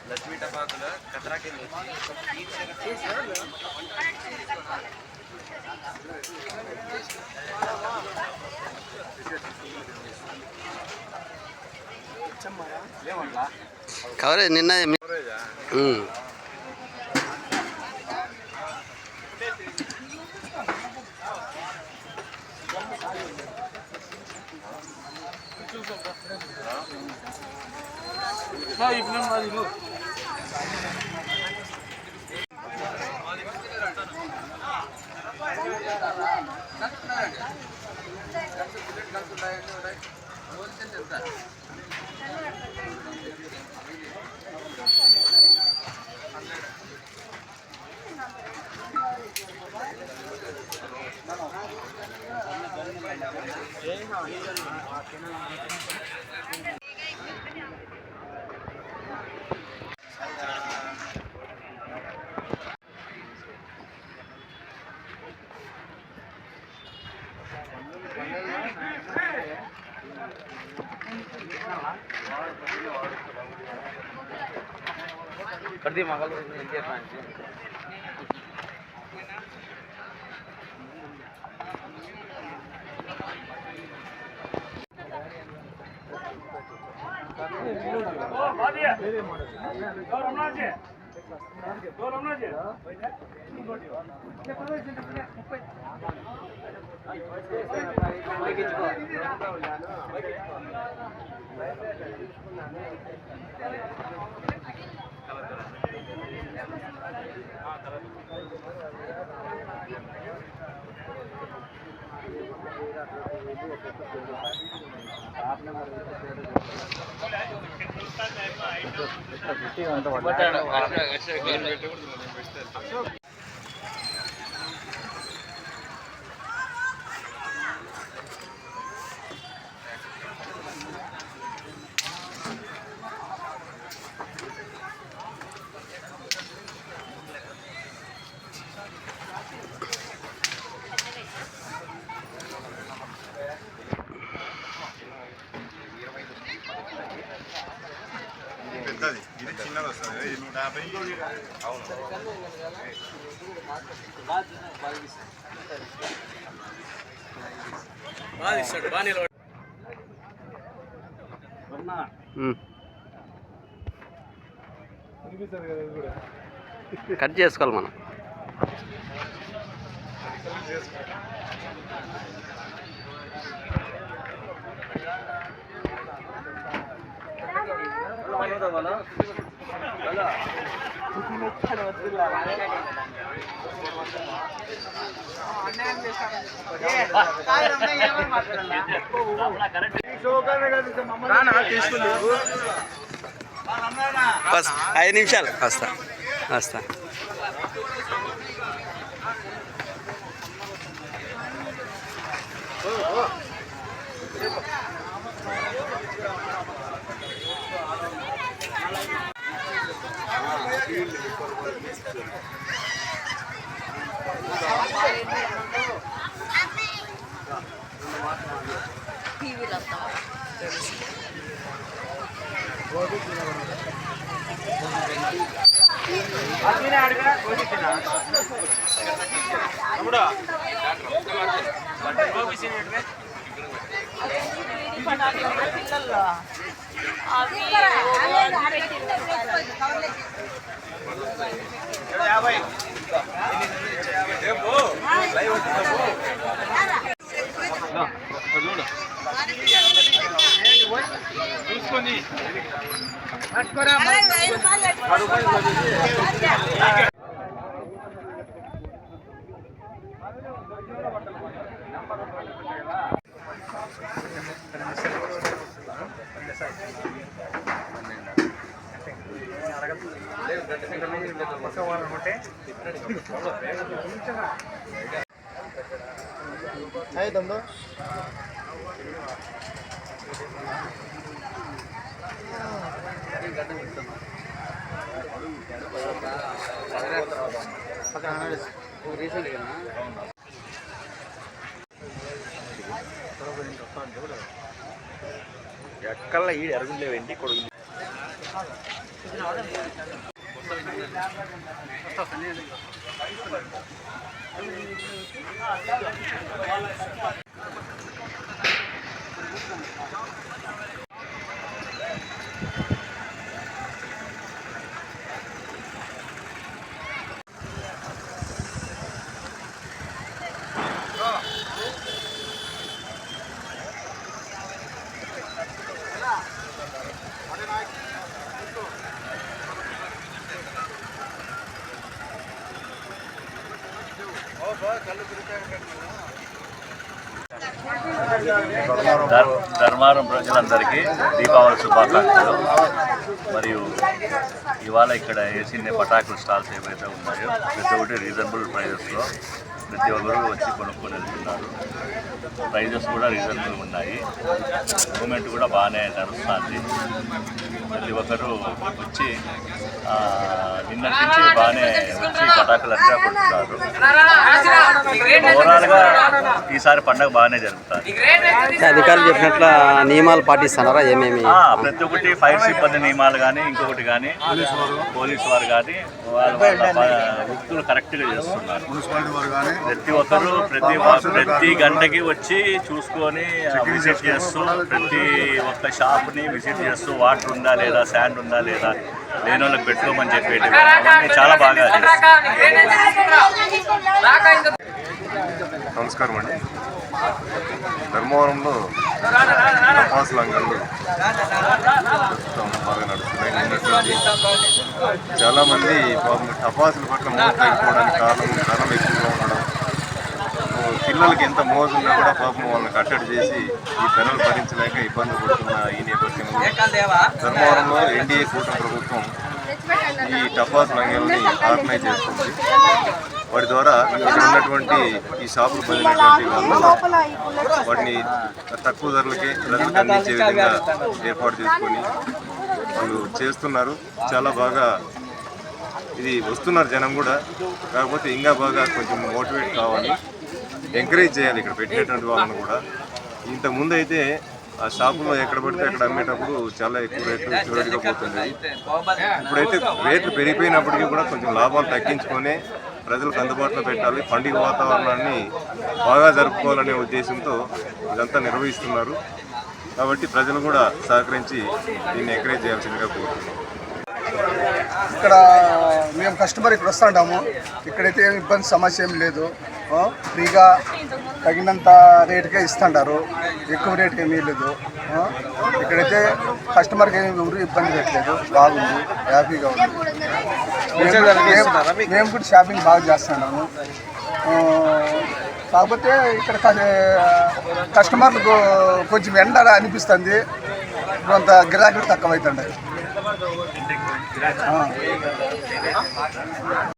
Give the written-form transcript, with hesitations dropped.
Lakshmi టపాకులు కతరాకి coverage నిన్న ప్రతి మగలు ఇది చిన్నది వస్తుంది 150 కట్ చేసుకోవాలి మనం. బస్ 5 నిమిషాలు వస్తా వస్తా. చూసుకొని Hai teman-teman. ఎక్కల్లా ఈ ఎరుగులేవేంటి కొడుకు ధర్మారం ప్రజలందరికీ దీపావళి శుభాకాంక్షలు. మరియు ఇవాళ ఇక్కడ వేసిన పటాకుల స్టాల్స్ ఏవైతే ఉన్నాయో ప్రతి ఒక్కటి రీజనబుల్ ప్రైజెస్లో ప్రతి ఒక్కరు వచ్చి కొనుక్కొని వెళ్తున్నారు. ప్రైజెస్ కూడా రీజనబుల్ ఉన్నాయి. మూమెంట్ కూడా బాగానే నడుస్తుంది. ప్రతి ఒక్కరు వచ్చి నిన్నటి నుంచి బాగానే వచ్చి పటాకులు అంతా కొడుతున్నారు. ఓవరాల్గా ఈసారి పండుగ బాగానే జరుగుతుంది. అధికారులు చెప్పినట్లు నియమాలు పాటిస్తున్నారా? ఏమేమి ప్రతి ఒక్కటి ఫైర్ సిబ్బంది నియమాలు కానీ ఇంకొకటి కానీ పోలీసు వారు కానీ వాళ్ళ వృత్తులు కరెక్ట్గా చేస్తున్నారు. ప్రతి ఒక్కరు ప్రతి గంటకి వచ్చి చూసుకొని విజిట్ చేస్తూ ప్రతి ఒక్క షాప్ని విజిట్ చేస్తూ వాటర్ ఉందా లేదా, శాండ్ ఉందా లేదా, లేని వాళ్ళకి పెట్టుకోమని చెప్పేది చాలా బాగా. నమస్కారం అండి. ధర్మవరంలో టపాసుల అంగళ్ళు బాగా నడుస్తున్నాయి. చాలామంది టపాసుల పట్ల మోజు తగ్గిపోవడానికి ధనం ఎక్కువగా ఉండడం, పిల్లలకి ఎంత మోజు ఉన్నా కూడా పాపం వాళ్ళని కట్టడి చేసి ఈ ధరలు భరించలేక ఇబ్బంది పడుతున్న ఈ నేపథ్యంలో ధర్మవరంలో ఎన్డీఏ కూటమి ప్రభుత్వం ఈ టపాసుల అంగళ్ళని ఆర్గనైజ్ చేస్తుంది. వాటి ద్వారా ఇక్కడ ఉన్నటువంటి ఈ షాపులు పొందినటువంటి వాళ్ళు వాటిని తక్కువ ధరలకే ప్రజలకు అందించే విధంగా ఏర్పాటు చేసుకొని వాళ్ళు చేస్తున్నారు. చాలా బాగా ఇది వస్తున్నారు జనం కూడా. కాకపోతే ఇంకా బాగా కొంచెం మోటివేట్ కావాలి, ఎంకరేజ్ చేయాలి ఇక్కడ పెట్టినటువంటి వాళ్ళని కూడా. ఇంతకుముందు అయితే ఆ షాపులో ఎక్కడ పడితే అక్కడ అమ్మేటప్పుడు చాలా ఎక్కువ రేట్లు చివరిగా పోతుంది. ఇప్పుడైతే రేట్లు పెరిగిపోయినప్పటికీ కూడా కొంచెం లాభాలు తగ్గించుకొని ప్రజలకు అందుబాటులో పెట్టాలి, పండుగ వాతావరణాన్ని బాగా జరుపుకోవాలనే ఉద్దేశంతో ఇదంతా నిర్వహిస్తున్నారు. కాబట్టి ప్రజలు కూడా సహకరించి దీన్ని ఎంకరేజ్ చేయాల్సిందిగా కోరుతున్నాం. ఇక్కడ మేము కస్టమర్ ఇక్కడ వస్తుంటాము. ఇక్కడైతే ఏమి ఇబ్బంది సమస్య ఏం లేదు. ఫ్రీగా తగినంత రేటుకే ఇస్తుంటారు, ఎక్కువ రేటుకి ఏమీ లేదు. ఇక్కడైతే కస్టమర్కి ఏమి ఎవరు ఇబ్బంది పెట్టలేదు, బాగుంది, హ్యాపీగా ఉంది. మేము కూడా షాపింగ్ బాగా చేస్తున్నాము. కాకపోతే ఇక్కడ కస్టమర్లకు కొంచెం ఎండ అనిపిస్తుంది, కొంత గిరాకీ తక్కువ అవుతుండే.